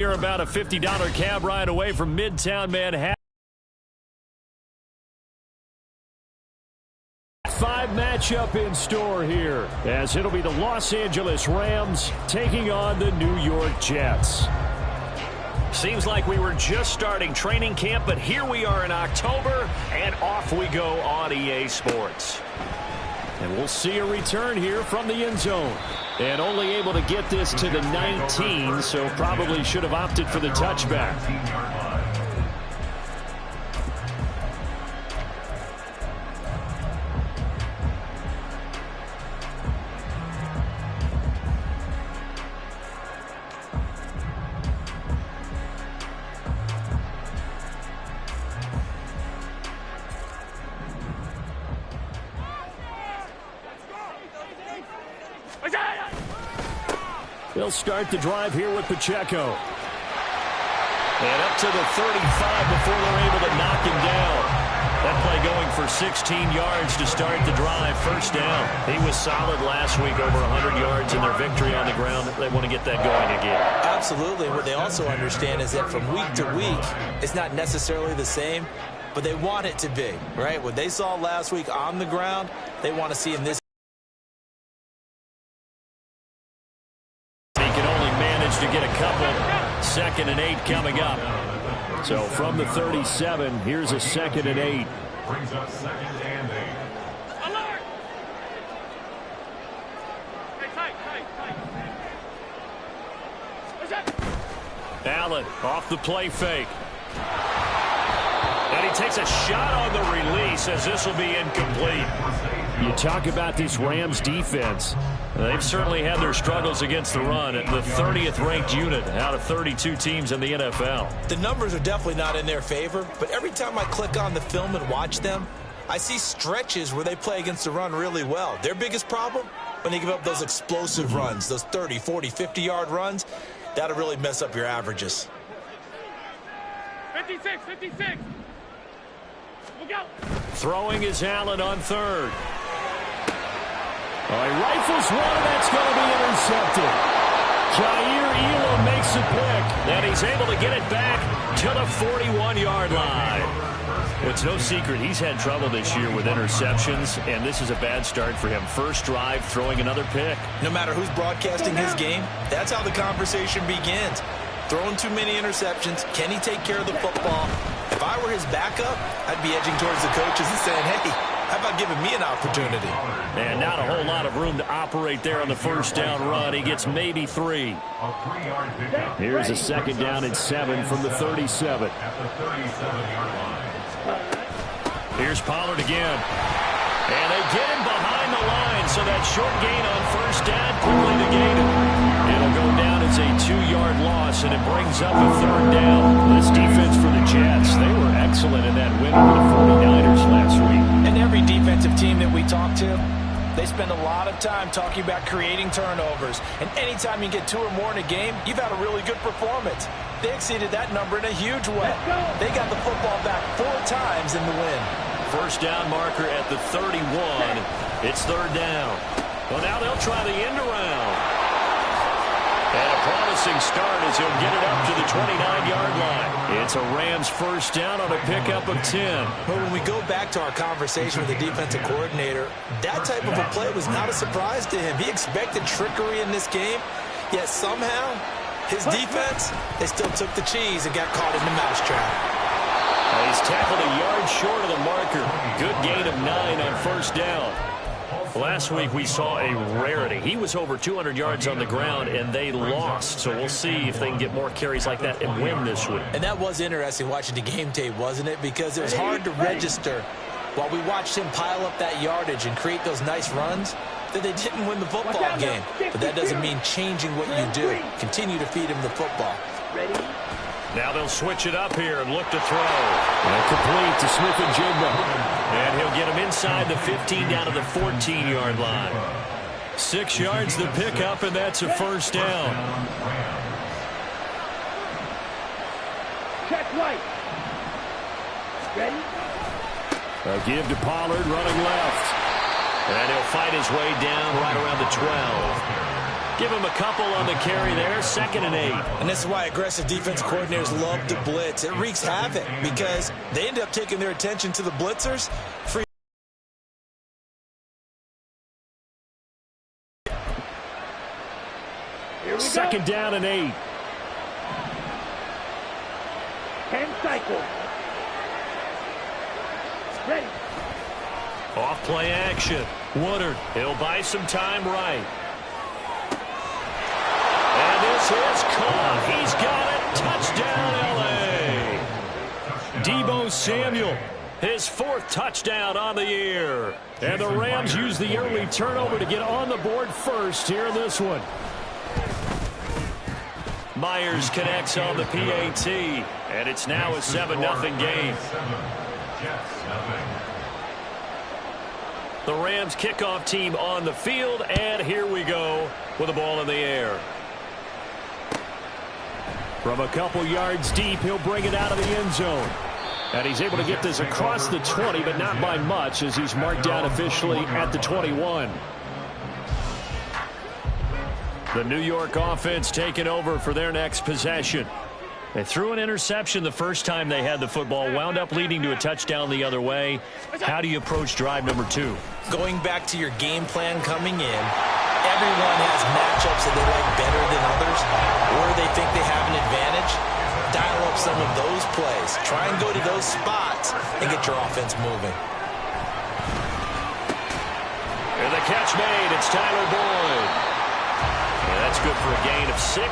You're about a $50 cab ride away from Midtown Manhattan. 5 matchup in store here, as it'll be the Los Angeles Rams taking on the New York Jets. Seems like we were just starting training camp, but here we are in October, and off we go on EA Sports. And we'll see a return here from the end zone. And only able to get this to the 19, so probably should have opted for the touchback. They'll start the drive here with Pacheco. And up to the 35 before they're able to knock him down. That play going for 16 yards to start the drive. First down. He was solid last week, over 100 yards in their victory on the ground. They want to get that going again. Absolutely. What they also understand is that from week to week, it's not necessarily the same, but they want it to be, right? What they saw last week on the ground, they want to see in this. To get a couple. 2nd and 8 coming up. So from the 37, here's a 2nd and 8. Brings up 2nd and 8. Alert! Hey, tight. Allen off the play fake. And he takes a shot on the release, as this will be incomplete. You talk about this Rams defense. They've certainly had their struggles against the run. The 30th ranked unit out of 32 teams in the NFL. The numbers are definitely not in their favor, but every time I click on the film and watch them, I see stretches where they play against the run really well. Their biggest problem, when they give up those explosive runs, those 30, 40, 50-yard runs, that'll really mess up your averages. 56. Look out. Throwing is Allen on 3rd. He rifles one, and that's going to be intercepted. Jair Elam makes a pick. And he's able to get it back to the 41-yard line. It's no secret he's had trouble this year with interceptions, and this is a bad start for him. First drive, throwing another pick. No matter who's broadcasting his game, that's how the conversation begins. Throwing too many interceptions. Can he take care of the football? If I were his backup, I'd be edging towards the coaches and saying, hey, how about giving me an opportunity? And not a whole lot of room to operate there on the first down run. He gets maybe 3. Here's a 2nd down and 7 from the 37. Here's Pollard again. And they get him behind the line, so that short gain on first down quickly negated. It'll go down as a 2-yard loss, and it brings up a 3rd down. This defense for the Jets, they were excellent in that win over the 49ers last week. And every defensive team that we talk to, they spend a lot of time talking about creating turnovers. And anytime you get 2 or more in a game, you've had a really good performance. They exceeded that number in a huge way. They got the football back 4 times in the win. First down marker at the 31. It's 3rd down. Well, now they'll try the end around. And a promising start as he'll get it up to the 29-yard line. It's a Rams first down on a pickup of 10. But when we go back to our conversation with the defensive coordinator, that type of a play was not a surprise to him. He expected trickery in this game, yet somehow his defense, they still took the cheese and got caught in the mousetrap. He's tackled a yard short of the marker. Good gain of 9 on first down. Last week we saw a rarity. He was over 200 yards on the ground, and they lost. So we'll see if they can get more carries like that and win this week. And that was interesting watching the game tape, wasn't it? Because it was hard to register while we watched him pile up that yardage and create those nice runs that they didn't win the football game. But that doesn't mean changing what you do. Continue to feed him the football. Ready? Now they'll switch it up here and look to throw. And complete to Smith-Njigba. And he'll get him inside the 15 down to the 14-yard line. 6 yards the pickup, and that's a first down. Check right. Ready? A give to Pollard running left. And he'll fight his way down right around the 12. Give him a couple on the carry there, 2nd and 8. And this is why aggressive defense coordinators love to blitz. It wreaks havoc because they end up taking their attention to the blitzers. Second down and 8. 10 cycles. Ready. Off play action. Woodard, he'll buy some time right. And this is caught. He's got it. Touchdown, L.A. Deebo Samuel, his 4th touchdown on the year. And the Rams use the early turnover to get on the board first here in this one. Myers connects on the PAT, and it's now a 7-0 game. The Rams kickoff team on the field, and here we go with the ball in the air. From a couple yards deep, he'll bring it out of the end zone. And he's able to get this across the 20, but not by much, as he's marked down officially at the 21. The New York offense taking over for their next possession. They threw an interception the first time they had the football, wound up leading to a touchdown the other way. How do you approach drive number 2? Going back to your game plan coming in, everyone has matchups that they like better than others, or they think they have an advantage. Dial up some of those plays. Try and go to those spots and get your offense moving. And the catch made. It's Tyler Boyd. That's good for a gain of 6,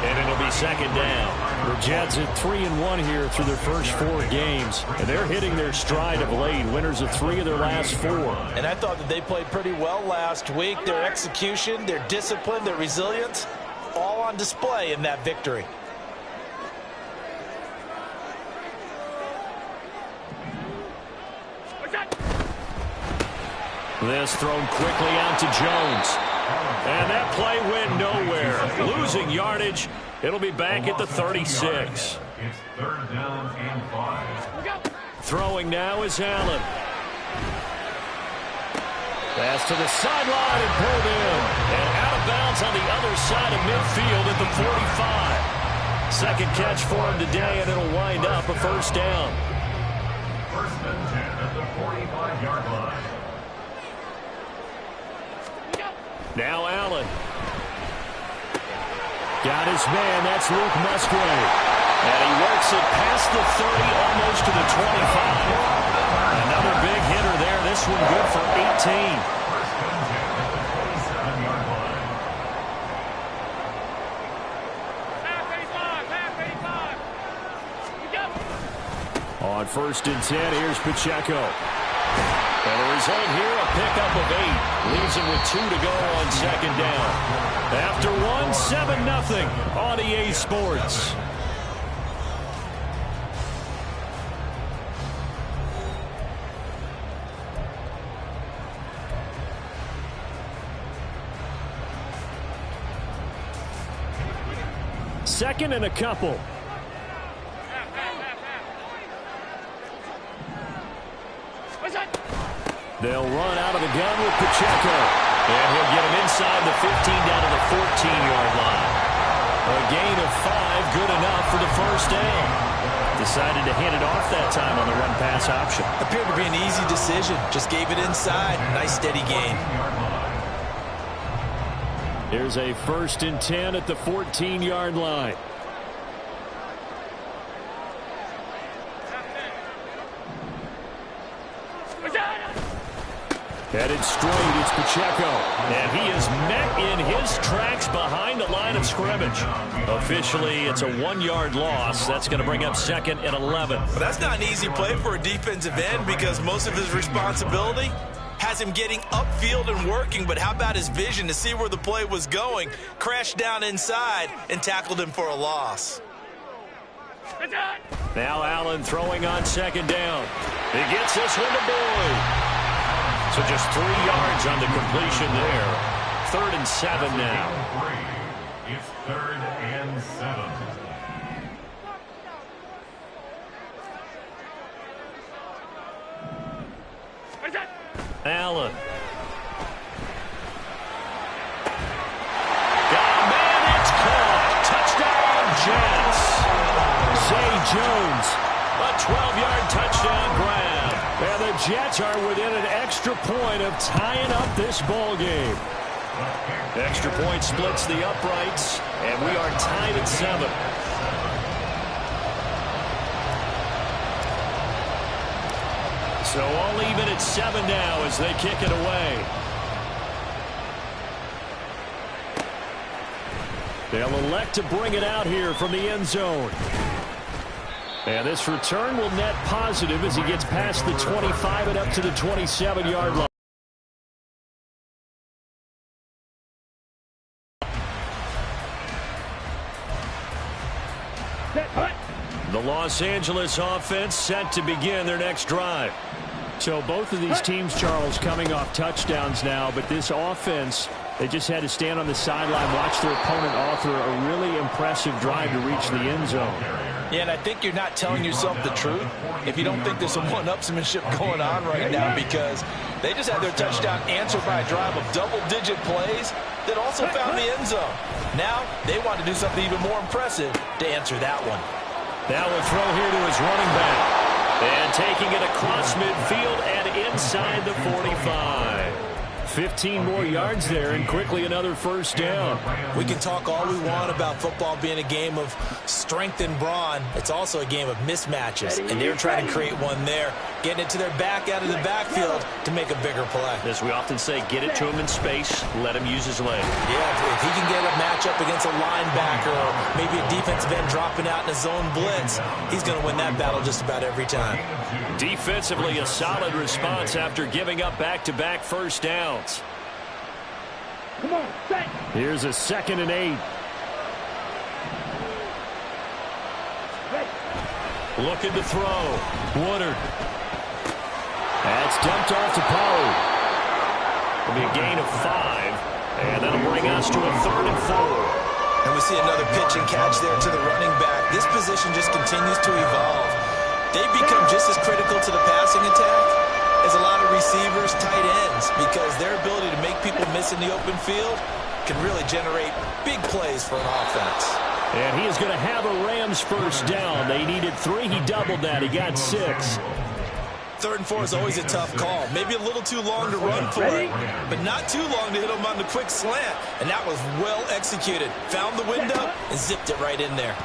and it'll be 2nd down. The Jets at 3-1 here through their first 4 games, and they're hitting their stride of late. Winners of 3 of their last 4. And I thought that they played pretty well last week. Their execution, their discipline, their resilience, all on display in that victory. This thrown quickly out to Jones. And that play went nowhere. Losing yardage. It'll be back at the 36. It's 3rd down and 5. Throwing now is Allen. Pass to the sideline and pulled in. And out of bounds on the other side of midfield at the 45. Second catch for him today, and it'll wind up a 1st down. 1st and 10 at the 45-yard line. Now Allen. Got his man. That's Luke Musgrave. And he works it past the 30, almost to the 25. Another big hitter there. This one good for 18. 1st and 10 at the 27-yard line. Half 85. On 1st and 10, here's Pacheco. And the result here, a pickup of 8. Leaves him with 2 to go on 2nd down. After 1, 7-0 on EA Sports. Second and a couple. They'll run out of the gun with Pacheco. And he'll get him inside the 15 down to the 14-yard line. A gain of 5, good enough for the 1st down. Decided to hand it off that time on the run-pass option. Appeared to be an easy decision. Just gave it inside. Nice steady gain. Here's a 1st and 10 at the 14-yard line. Headed straight, it's Pacheco. And he is met in his tracks behind the line of scrimmage. Officially, it's a 1-yard loss. That's going to bring up 2nd and 11. But that's not an easy play for a defensive end because most of his responsibility has him getting upfield and working. But how about his vision to see where the play was going? Crashed down inside and tackled him for a loss. Now Allen throwing on 2nd down. He gets this one to Boyd. So just 3 yards on the completion there. 3rd and 7 now. It's 3rd and 7. Allen. Jones. A 12-yard touchdown grab. And the Jets are within an extra point of tying up this ball game. Extra point splits the uprights, and we are tied at 7. So all even at 7 now as they kick it away. They'll elect to bring it out here from the end zone. And this return will net positive as he gets past the 25 and up to the 27-yard line. The Los Angeles offense set to begin their next drive. So both of these teams, Charles, coming off touchdowns now, but this offense, they just had to stand on the sideline, watch their opponent author a really impressive drive to reach the end zone. Yeah, and I think you're not telling yourself the truth if you don't think there's some one-upsmanship going on right now, because they just had their touchdown answered by a drive of double-digit plays that also found the end zone. Now they want to do something even more impressive to answer that one. Now a throw here to his running back. And taking it across midfield and inside the 45. 15 more yards there and quickly another first down. We can talk all we want about football being a game of strength and brawn. It's also a game of mismatches, and they're trying to create one there, getting it to their back out of the backfield to make a bigger play. As we often say, get it to him in space, let him use his leg. Yeah, if he can get a matchup against a linebacker or maybe a defensive end dropping out in a zone blitz, he's going to win that battle just about every time. Defensively, a solid response after giving up back-to-back first downs. Come on, set. Here's a 2nd and 8. Ready. Looking to throw. Woodard. That's dumped off to Pollard. It'll be a gain of 5. And that'll bring us to a 3rd and 4. And we see another pitch and catch there to the running back. This position just continues to evolve. They become just as critical to the passing attack as a lot of receivers, tight ends, because their ability to make people miss in the open field can really generate big plays for an offense. And he is going to have a Rams first down. They needed 3. He doubled that. He got 6. 3rd and 4 is always a tough call. Maybe a little too long to run for it, but not too long to hit him on the quick slant. And that was well executed. Found the window and zipped it right in there.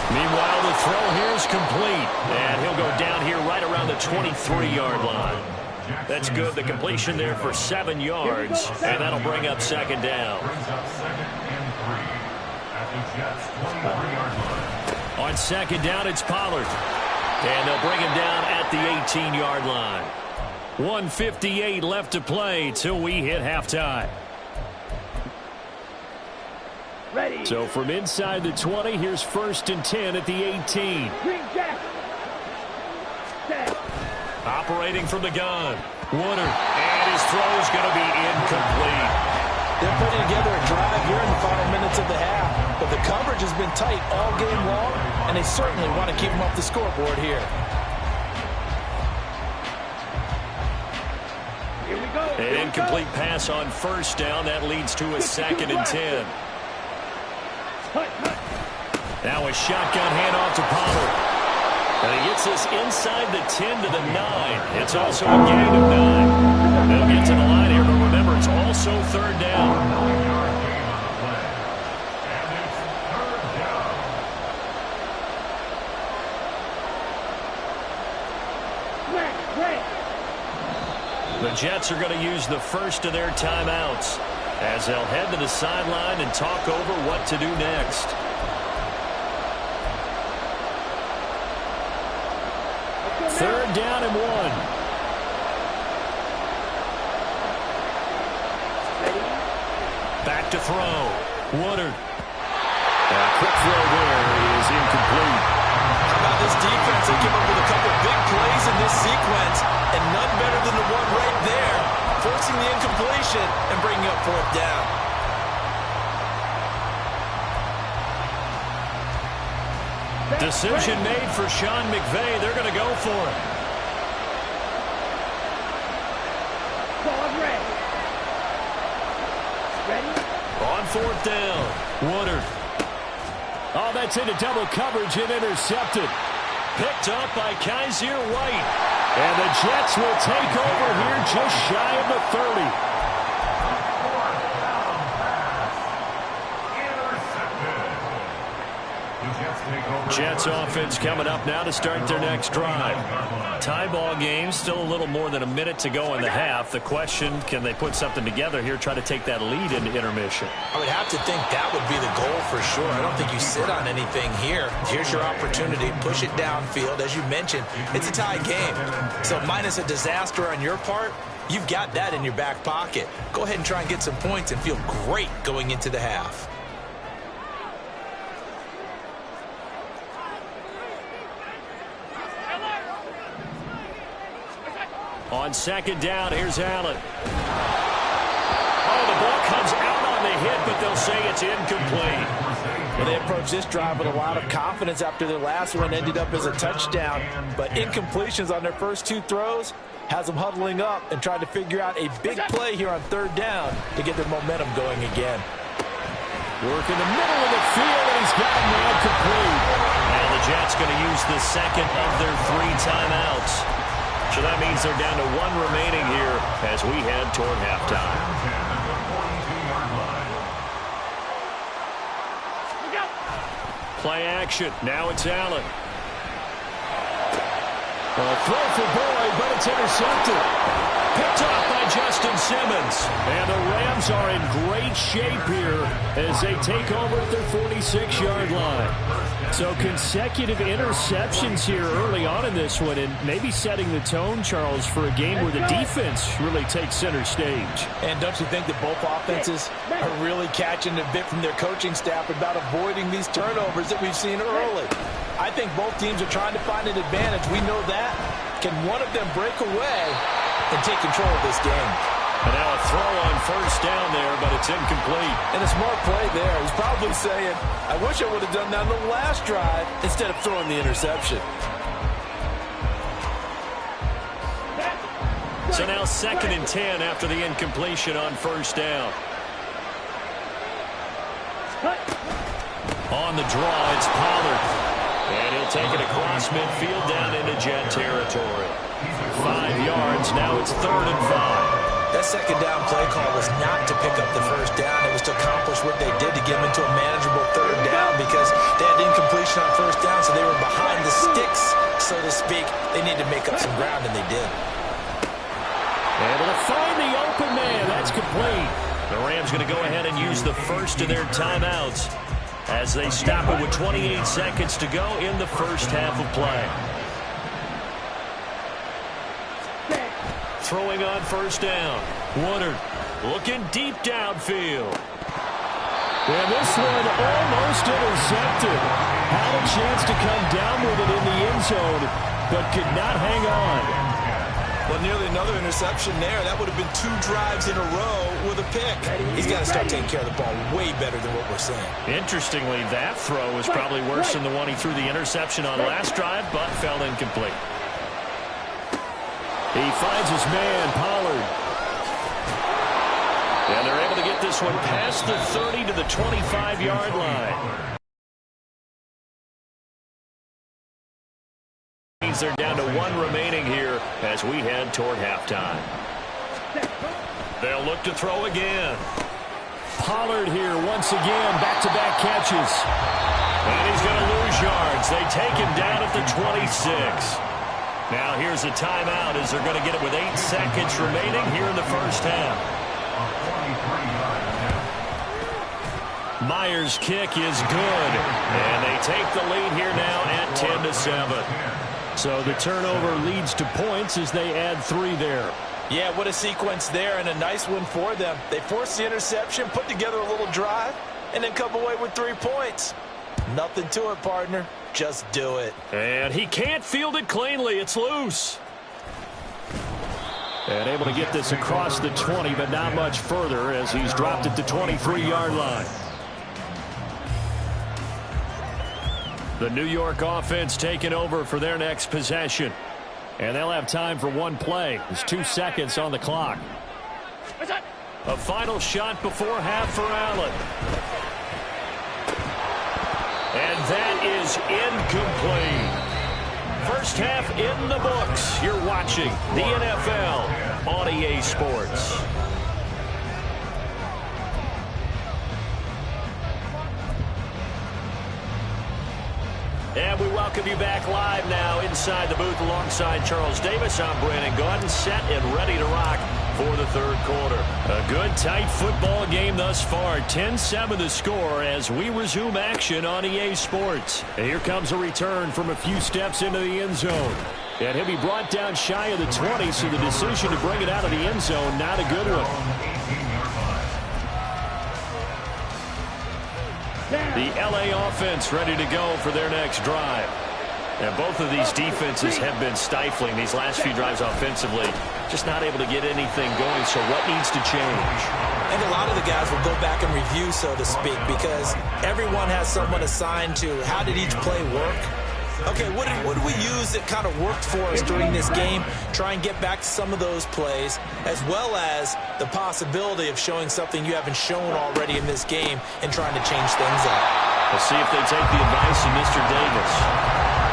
Meanwhile, the throw here is complete. And he'll go down here right around the 23-yard line. That's good. The completion there for 7 yards. And that'll bring up 2nd down. On 2nd down, it's Pollard. And they'll bring him down at the 18-yard line. 1:58 left to play till we hit halftime. Ready. So from inside the 20, here's 1st and 10 at the 18. Green Jack. Set. Operating from the gun. Woodard. And his throw is going to be incomplete. They're putting together a drive here in the final minutes of the half, but the coverage has been tight all game long, and they certainly want to keep them off the scoreboard here. Here we go. An incomplete pass on 1st down. That leads to a 2nd and 10. Now a shotgun handoff to Pollard. And he gets this inside the 10 to the 9. It's also a gain of 9. They'll get to the line here, but remember, it's also 3rd down. The Jets are going to use the first of their timeouts as they'll head to the sideline and talk over what to do next. Third down and 1. Back to throw. Woodard. A quick throw there is incomplete. How about this defense? They came up with a couple big plays in this sequence, and none better than the one right there, forcing the incompletion and bringing up 4th down. Decision made for Sean McVay. They're going to go for it. Ready? On 4th down, Woodard. Oh, that's into double coverage and intercepted. Picked up by Kaiser White. And the Jets will take over here just shy of the 30. Jets offense coming up now to start their next drive. Tie ball game, still a little more than a minute to go in the half. The question, can they put something together here, try to take that lead into intermission? I would have to think that would be the goal for sure. I don't think you sit on anything here. Here's your opportunity. Push it downfield. As you mentioned, it's a tie game. So minus a disaster on your part, you've got that in your back pocket. Go ahead and try and get some points and feel great going into the half. On second down, here's Allen. Oh, the ball comes out on the hit, but they'll say it's incomplete. Well, they approached this drive with a lot of confidence after their last one ended up as a touchdown. But incompletions on their first two throws has them huddling up and trying to figure out a big play here on third down to get their momentum going again. Work in the middle of the field, and he's got him incomplete. And the Jets going to use the second of their 3 timeouts. So that means they're down to 1 remaining here as we head toward halftime. Play action. Now it's Allen. A throw for Boyd, but it's intercepted. Picked off by Justin Simmons. And the Rams are in great shape here as they take over at their 46-yard line. So consecutive interceptions here early on in this one, and maybe setting the tone, Charles, for a game where the defense really takes center stage. And don't you think that both offenses are really catching a bit from their coaching staff about avoiding these turnovers that we've seen early? I think both teams are trying to find an advantage. We know that. Can one of them break away and take control of this game? And now a throw on first down there, but it's incomplete. And a smart play there. He's probably saying, I wish I would have done that on the last drive instead of throwing the interception. So now 2nd and 10 after the incompletion on first down. On the draw, it's Pollard. And he'll take it across midfield down into Jet territory. 5 yards, now it's 3rd and 5. That second down play call was not to pick up the first down. It was to accomplish what they did to get them into a manageable 3rd down because they had incompletion on first down, so they were behind the sticks, so to speak. They needed to make up some ground, and they did. Able to find the open man. That's complete. The Rams going to go ahead and use the first of their timeouts as they stop it with 28 seconds to go in the first half of play. Throwing on first down. Woodard looking deep downfield. And this one almost intercepted. Had a chance to come down with it in the end zone, but could not hang on. Well, nearly another interception there. That would have been 2 drives in a row with a pick. He's got to start taking care of the ball way better than what we're seeing. Interestingly, that throw was probably worse than the one he threw the interception on last drive, but fell incomplete. He finds his man, Pollard. And they're able to get this one past the 30 to the 25-yard line. Means they're down to 1 remaining here as we head toward halftime. They'll look to throw again. Pollard here once again, back-to-back catches. And he's going to lose yards. They take him down at the 26. Now here's a timeout as they're going to get it with 8 seconds remaining here in the first half. Myers' kick is good. And they take the lead here now at 10-7. So the turnover leads to points as they add 3 there. Yeah, what a sequence there, and a nice one for them. They forced the interception, put together a little drive, and then come away with 3 points. Nothing to it, partner. Just do it. And he can't field it cleanly. It's loose. And able to get this across the 20, but not much further as he's dropped at the 23-yard line. The New York offense taking over for their next possession. And they'll have time for 1 play. There's 2 seconds on the clock. A final shot before half for Allen. And that is incomplete. First half in the books. You're watching the NFL on EA Sports. And we welcome you back live now inside the booth alongside Charles Davis. I'm Brandon Gaudin, set and ready to rock for the third quarter. A good, tight football game thus far. 10-7 the score as we resume action on EA Sports. And here comes a return from a few steps into the end zone. And he'll be brought down shy of the 20, so the decision to bring it out of the end zone, not a good one. The LA offense ready to go for their next drive. And both of these defenses have been stifling these last few drives offensively. Just not able to get anything going, so what needs to change? I think a lot of the guys will go back and review, so to speak, because everyone has someone assigned to how did each play work. Okay, what did we use that kind of worked for us during this game? Try and get back to some of those plays, as well as the possibility of showing something you haven't shown already in this game and trying to change things up. We'll see if they take the advice of Mr. Davis.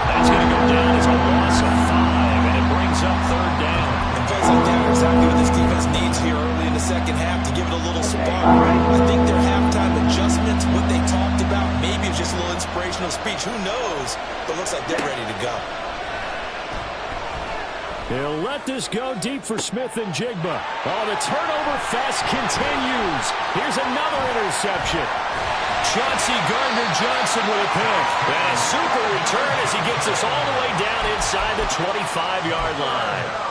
That's going to go down as a loss of 5, and it brings up third down. And plays like that are exactly what this defense needs here early in the second half to give it a little spark. I think their halftime adjustments, what they talked about, maybe it's just a little inspirational speech. Who knows? But looks like they're ready to go. He'll let this go deep for Smith and Jigba. Oh, the turnover fest continues. Here's another interception. Chauncey Gardner-Johnson with a pick. And a super return as he gets us all the way down inside the 25-yard line.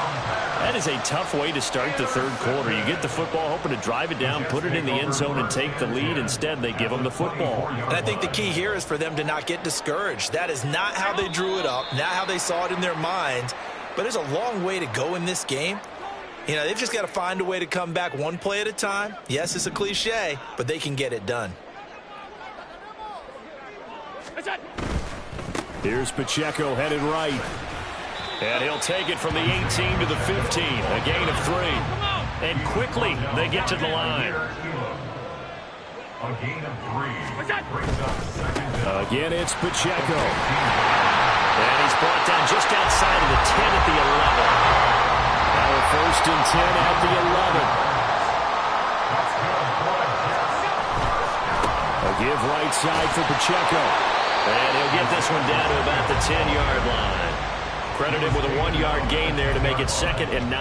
That is a tough way to start the third quarter. You get the football, hoping to drive it down, put it in the end zone, and take the lead. Instead, they give them the football. And I think the key here is for them to not get discouraged. That is not how they drew it up, not how they saw it in their minds. But there's a long way to go in this game. You know, they've just got to find a way to come back one play at a time. Yes, it's a cliche, but they can get it done. Here's Pacheco headed right. And he'll take it from the 18 to the 15. A gain of 3. And quickly, they get to the line. A gain of 3 brings up second down. Again, it's Pacheco. And he's brought down just outside of the 10 at the 11. Now a first and 10 at the 11. A give right side for Pacheco. And he'll get this one down to about the 10-yard line. Credited with a 1-yard gain there to make it 2nd and 9.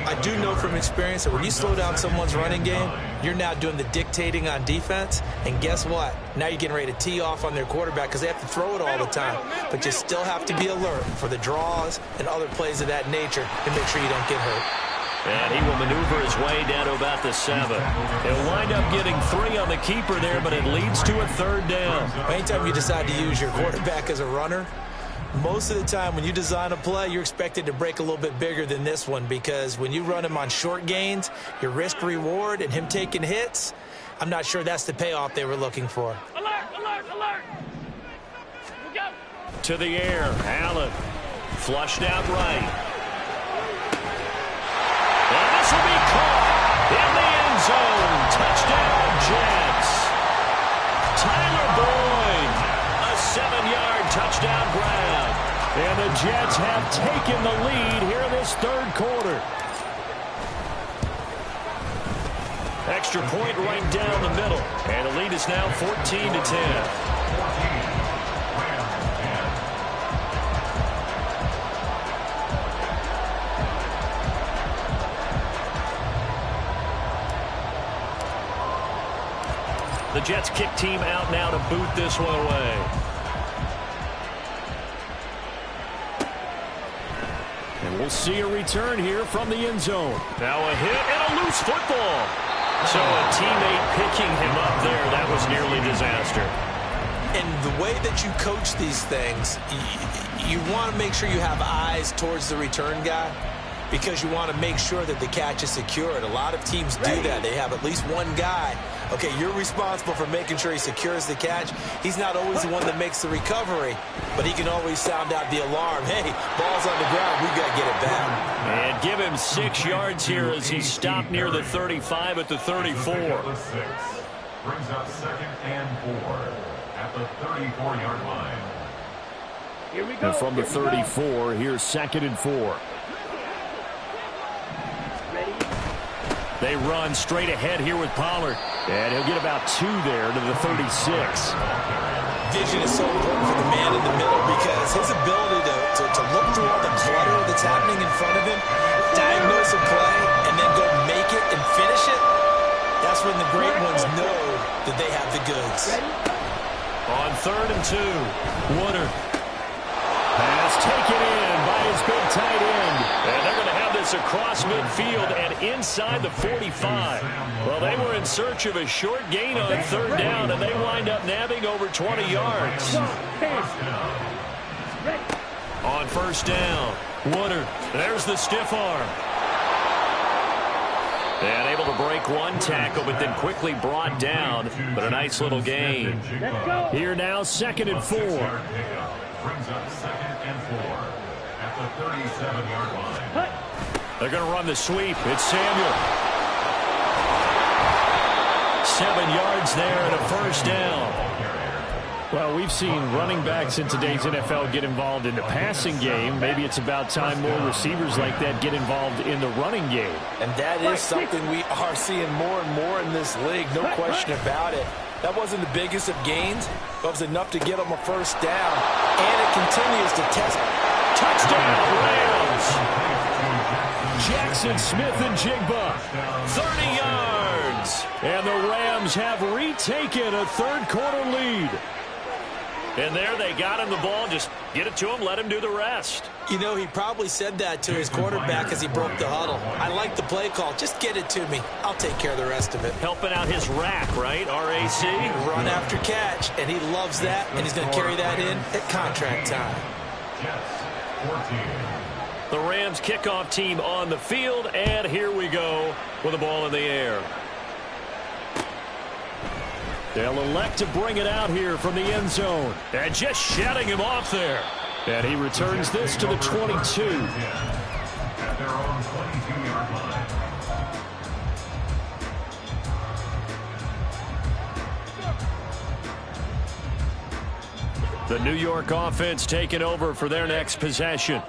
I do know from experience that when you slow down someone's running game, you're now doing the dictating on defense. And guess what? Now you're getting ready to tee off on their quarterback because they have to throw it all the time. But you still have to be alert for the draws and other plays of that nature and make sure you don't get hurt. And he will maneuver his way down to about the 7. He'll wind up getting 3 on the keeper there, but it leads to a third down. Anytime you decide to use your quarterback as a runner, most of the time when you design a play, you're expected to break a little bit bigger than this one because when you run him on short gains, your risk-reward and him taking hits, I'm not sure that's the payoff they were looking for. Alert, alert, alert. Go. To the air, Allen. Flushed out right. And this will be caught in the end zone. Touchdown, Jets. Tyler Boyd, a 7-yard touchdown grab. And the Jets have taken the lead here in this third quarter. Extra point right down the middle. And the lead is now 14-10. The Jets kick team out now to boot this one away. And we'll see a return here from the end zone. Now a hit and a loose football. So a teammate picking him up there, that was nearly disaster. And the way that you coach these things, you want to make sure you have eyes towards the return guy because you want to make sure that the catch is secured. A lot of teams do that. They have at least one guy. Okay, you're responsible for making sure he secures the catch. He's not always the one that makes the recovery, but he can always sound out the alarm. Hey, ball's on the ground. We've got to get it back. And give him 6 yards here as he stopped near the 35 at the 34. Brings up 2nd and 4. at the 34-yard line. Here we go. And from the 34, here's 2nd and 4. They run straight ahead here with Pollard. And he'll get about 2 there to the 36. Vision is so important for the man in the middle because his ability to look through all the clutter that's happening in front of him, diagnose a play, and then go make it and finish it, that's when the great ones know that they have the goods. On 3rd and 2, Woodard. Pass taken in by his big tight end. And they're going to have this across midfield and inside the 45. Well, they were in search of a short gain on 3rd down, and they wind up nabbing over 20 yards. On 1st down, Woodard. There's the stiff arm. And able to break one tackle, but then quickly brought down. But a nice little gain. Here now, 2nd and 4. Brings up 2nd and 4 at the 37-yard line. They're going to run the sweep. It's Samuel. 7 yards there and a 1st down. Well, we've seen running backs in today's NFL get involved in the passing game. Maybe it's about time more receivers like that get involved in the running game. And that is something we are seeing more and more in this league, no question about it. That wasn't the biggest of gains, but it was enough to get them a 1st down. And it continues to test. Touchdown, Rams! Jackson Smith and Jigba, 30 yards. And the Rams have retaken a 3rd quarter lead. And there they got him the ball. Just get it to him, let him do the rest. You know, he probably said that to his quarterback as he broke the huddle. I like the play call. Just get it to me. I'll take care of the rest of it. Helping out his rack, right? R-A-C? Run after catch, and he loves that, and he's going to carry that in at contract time. Jets, 14. The Rams kickoff team on the field, and here we go with the ball in the air. They'll elect to bring it out here from the end zone. And just shutting him off there. And he returns this to the 22. At their own 22-yard line. The New York offense taking over for their next possession.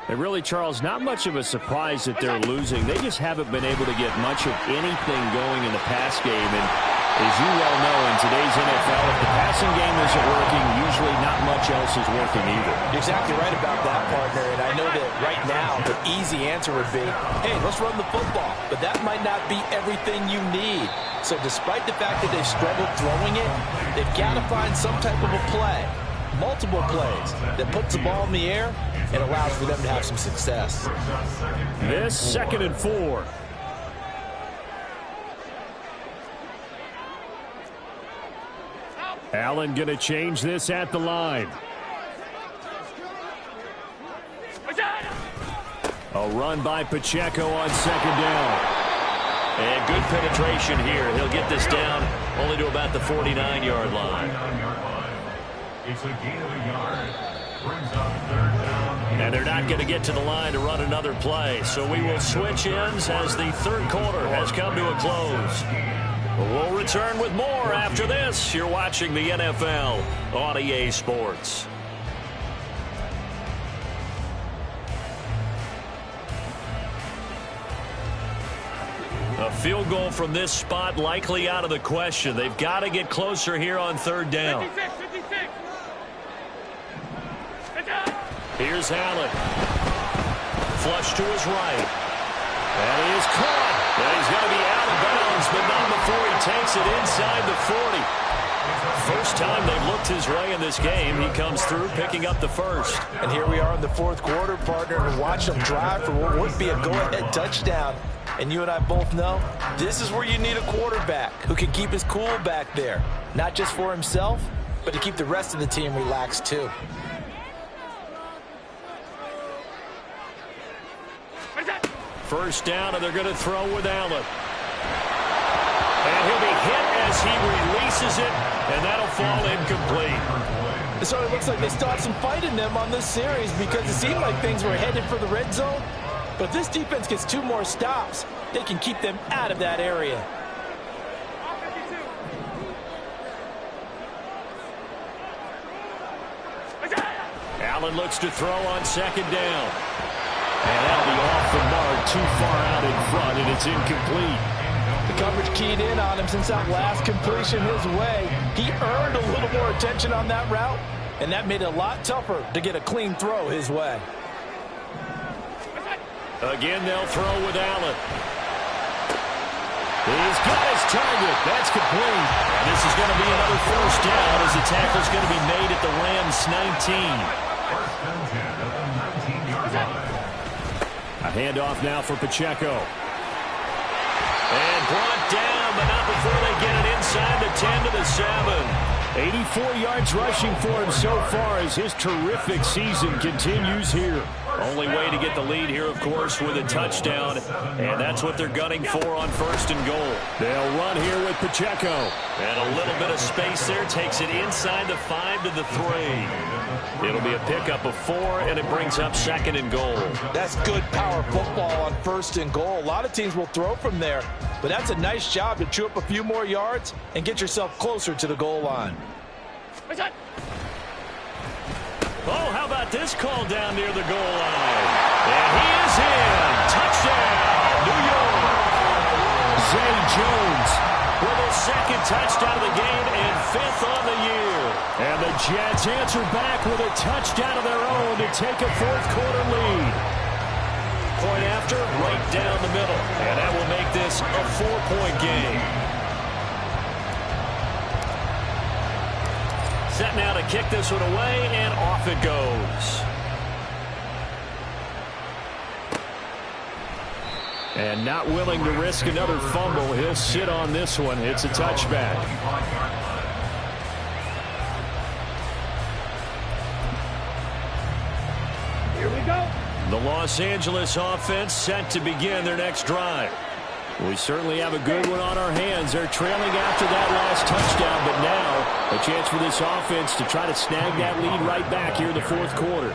And really, Charles, not much of a surprise that they're losing. They just haven't been able to get much of anything going in the pass game. And as you well know, in today's NFL, if the passing game isn't working, usually not much else is working either. You're exactly right about that, partner. And I know that right now the easy answer would be, hey, let's run the football. But that might not be everything you need. So despite the fact that they've struggled throwing it, they've got to find some type of a play, multiple plays, that puts the ball in the air and allows for them to have some success. This 2nd and 4. Allen going to change this at the line. A run by Pacheco on 2nd down. And good penetration here. He'll get this down only to about the 49-yard line. It's a gain of a yard. Brings up 3rd down. And they're not going to get to the line to run another play. So we will switch ends as the 3rd quarter has come to a close. We'll return with more after this. You're watching the NFL on EA Sports. A field goal from this spot likely out of the question. They've got to get closer here on 3rd down. 56. Here's Allen. Flush to his right. And he is caught. And he's going to be out of bounds, but not before he takes it inside the 40. First time they've looked his way in this game. He comes through picking up the 1st. And here we are in the 4th quarter, partner, and watch them drive for what would be a go-ahead touchdown. And you and I both know this is where you need a quarterback who can keep his cool back there. Not just for himself, but to keep the rest of the team relaxed too. First down, and they're going to throw with Allen. And he'll be hit as he releases it, and that'll fall incomplete. So it looks like they still have some fight in them on this series because it seemed like things were headed for the red zone. But if this defense gets 2 more stops, they can keep them out of that area. Allen looks to throw on second down. And that'll be off the mark, too far out in front, and it's incomplete. The coverage keyed in on him since that last completion his way. He earned a little more attention on that route, and that made it a lot tougher to get a clean throw his way. Again, they'll throw with Allen. He's got his target. That's complete. And this is going to be another first down as the tackle's going to be made at the Rams' 19. First and 10 at the 19-yard line. A handoff now for Pacheco. And brought down, but not before they get it inside the 10 to the 7. 84 yards rushing for him so far as his terrific season continues here. Only way to get the lead here, of course, with a touchdown, and that's what they're gunning for on first and goal. They'll run here with Pacheco. And a little bit of space there takes it inside the 5 to the 3. It'll be a pickup of 4, and it brings up second and goal. That's good power football on first and goal. A lot of teams will throw from there, but that's a nice job to chew up a few more yards and get yourself closer to the goal line. Oh, how about this call down near the goal line? And he is in. Touchdown, New York. Zay Jones with his second touchdown of the game and 5th on the year. And the Jets answer back with a touchdown of their own to take a fourth-quarter lead. Point after, right down the middle. And that will make this a 4-point game. Set now to kick this one away, and off it goes. And not willing to risk another fumble, he'll sit on this one. It's a touchback. Here we go. The Los Angeles offense set to begin their next drive. We certainly have a good one on our hands. They're trailing after that last touchdown, but now a chance for this offense to try to snag that lead right back here in the fourth quarter.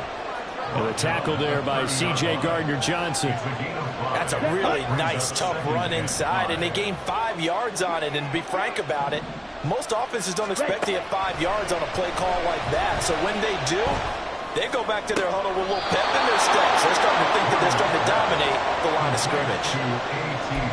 And a tackle there by C.J. Gardner-Johnson. That's a really nice, tough run inside, and they gained 5 yards on it. And to be frank about it, most offenses don't expect to get 5 yards on a play call like that. So when they do, they go back to their huddle with a little pep in their steps. They're starting to think that they're starting to dominate the line of scrimmage.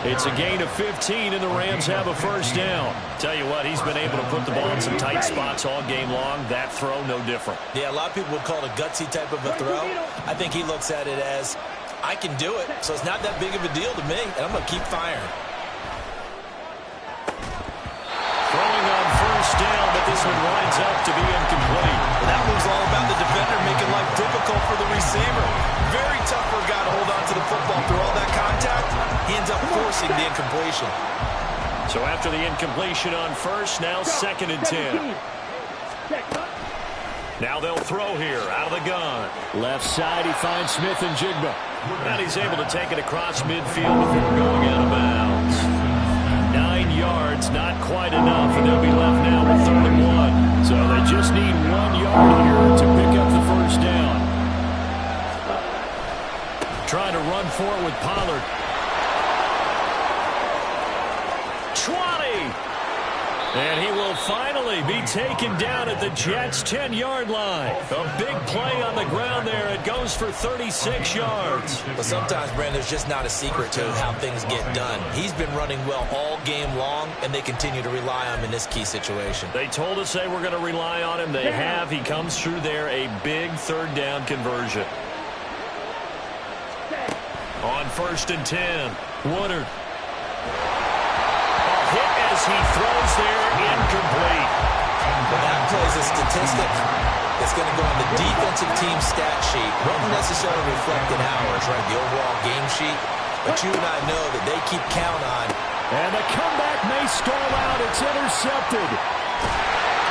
It's a gain of 15, and the Rams have a first down. Tell you what, he's been able to put the ball in some tight spots all game long. That throw, no different. Yeah, a lot of people would call it a gutsy type of a throw. I think he looks at it as, I can do it, so it's not that big of a deal to me, and I'm going to keep firing. Throwing on first down, but this one winds up to be incomplete. That move's all about the defender making life difficult for the receiver. Very tough for a guy to hold on to the football through all that contact. He ends up forcing the incompletion. So after the incompletion on first, now second and 10. Now they'll throw here out of the gun. Left side, he finds Smith and Jigba. And he's able to take it across midfield before going out of bounds. 9 yards, not quite enough, and they'll be left now with 3rd and 1. So they just need 1 yard here to pick up the first down. Trying to run for it with Pollard. 20! And he will finally be taken down at the Jets' 10-yard line. A big play on the ground there. It goes for 36 yards. But sometimes, Brandon, there's just not a secret to how things get done. He's been running well all game long, and they continue to rely on him in this key situation. They told us they were going to rely on him. They have. He comes through there, a big 3rd down conversion. On 1st and 10, Woodard. Hit as he throws there, incomplete. Well, that plays a statistic that's going to go on the defensive team stat sheet. Won't necessarily reflect in ours, right, the overall game sheet. But you and I know that they keep count on. And the comeback may stall out. It's intercepted.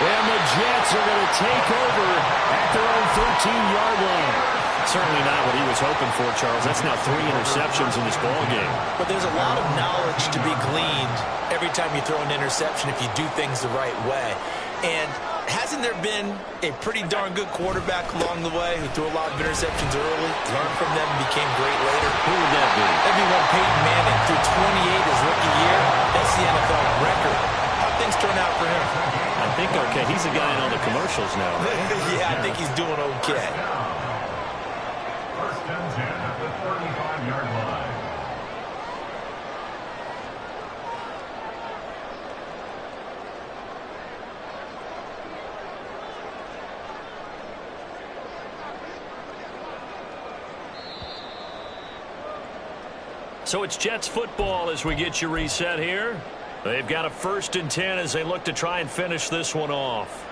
And the Jets are going to take over at their own 13-yard line. Certainly not what he was hoping for, Charles. That's now 3 interceptions in this ballgame. But there's a lot of knowledge to be gleaned every time you throw an interception if you do things the right way. And hasn't there been a pretty darn good quarterback along the way who threw a lot of interceptions early, learned from them, and became great later? Who would that be? That'd be one Peyton Manning. Threw 28 his rookie year. That's the NFL record. How'd things turn out for him? I think, okay, he's the guy in all the commercials now, right? Yeah, I think he's doing okay. the 35-yard line. So it's Jets football as we get you reset here. They've got a 1st and 10 as they look to try and finish this one off.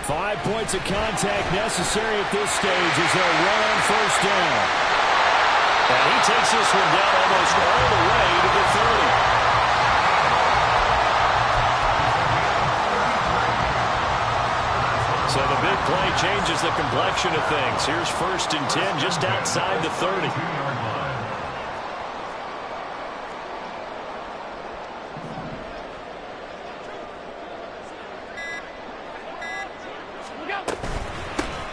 Five points of contact necessary at this stage as they'll run on 1st down. And he takes this one down almost all the way to the 30. So the big play changes the complexion of things. Here's 1st and 10 just outside the 30.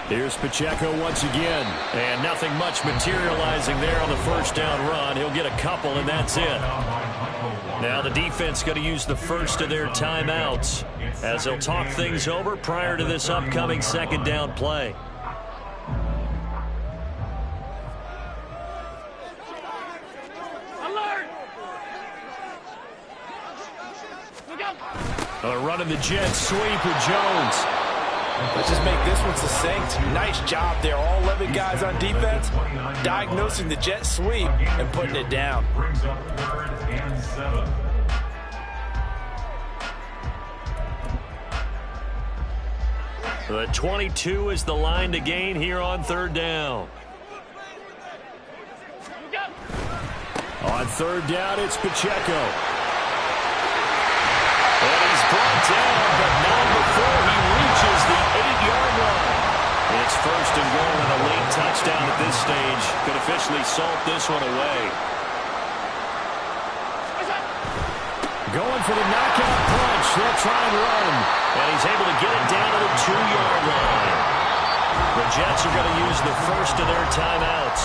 Here's Pacheco once again. And nothing much materializing there on the 1st down run. He'll get a couple, and that's it. Now the defense going to use the first of their timeouts as they'll talk things over prior to this upcoming 2nd down play. Running the jet sweep with Jones. Let's just make this one succinct. Nice job there. All 11 guys on defense diagnosing the jet sweep and putting it down. Brings up 3rd and 7. The 22 is the line to gain here on 3rd down. On 3rd down, it's Pacheco. And he's brought down, but not before he reaches the 8-yard line. It's 1st and goal and a late touchdown at this stage could officially salt this one away. Going for the knockout punch. They'll try and run. And he's able to get it down to the 2-yard line. The Jets are going to use the first of their timeouts.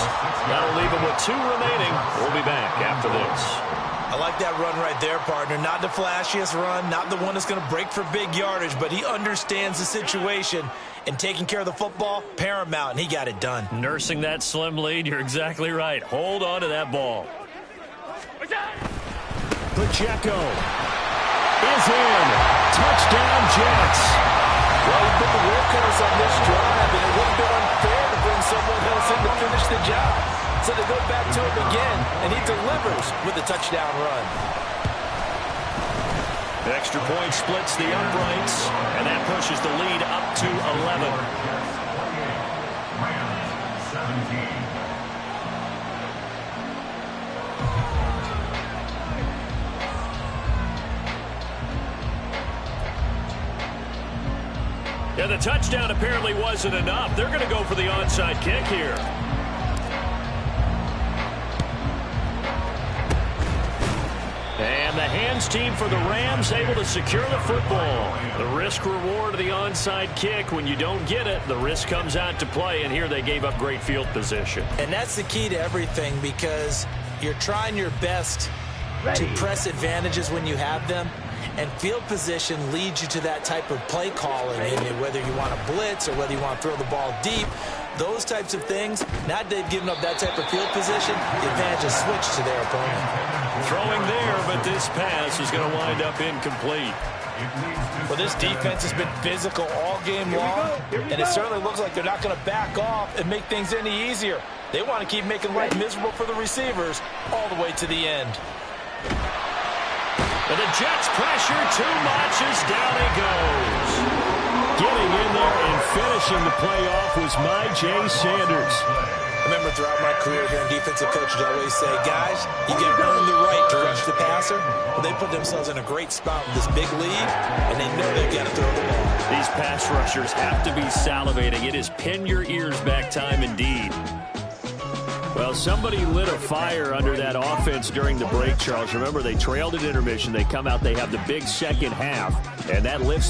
That'll leave them with 2 remaining. We'll be back after this. I like that run right there, partner. Not the flashiest run, not the one that's going to break for big yardage, but he understands the situation, and taking care of the football, paramount, and he got it done. Nursing that slim lead, you're exactly right. Hold on to that ball. Pacheco is in. Touchdown, Jets. Well, he put the workhorse on this drive, and it would have been unfair to bring someone else in to finish the job. So they go back to him again, and he delivers with a touchdown run. Extra point splits the uprights, and that pushes the lead up to 11. Rams 17. Yeah, the touchdown apparently wasn't enough. They're going to go for the onside kick here. And the hands team for the Rams able to secure the football. The risk reward of the onside kick. When you don't get it, the risk comes out to play, and here they gave up great field position. And that's the key to everything, because you're trying your best to press advantages when you have them. And field position leads you to that type of play calling, and whether you want to blitz or whether you want to throw the ball deep, those types of things. Now that they've given up that type of field position, the advantage is switched to their opponent. Throwing there, but this pass is going to wind up incomplete. Well, this defense has been physical all game long, and it certainly looks like they're not going to back off and make things any easier. They want to keep making life miserable for the receivers all the way to the end. And the Jets pressure too much as down he goes. Getting in there and finishing the play off was Jay Sanders. I remember throughout my career here in defensive coaches, I always say, guys, you got to earn the right to rush the passer. Well, they put themselves in a great spot with this big lead, and they know they've got to throw the ball. These pass rushers have to be salivating. It is pin your ears back time indeed. Well, somebody lit a fire under that offense during the break, Charles. Remember, they trailed at intermission. They come out, they have the big second half, and that lifts the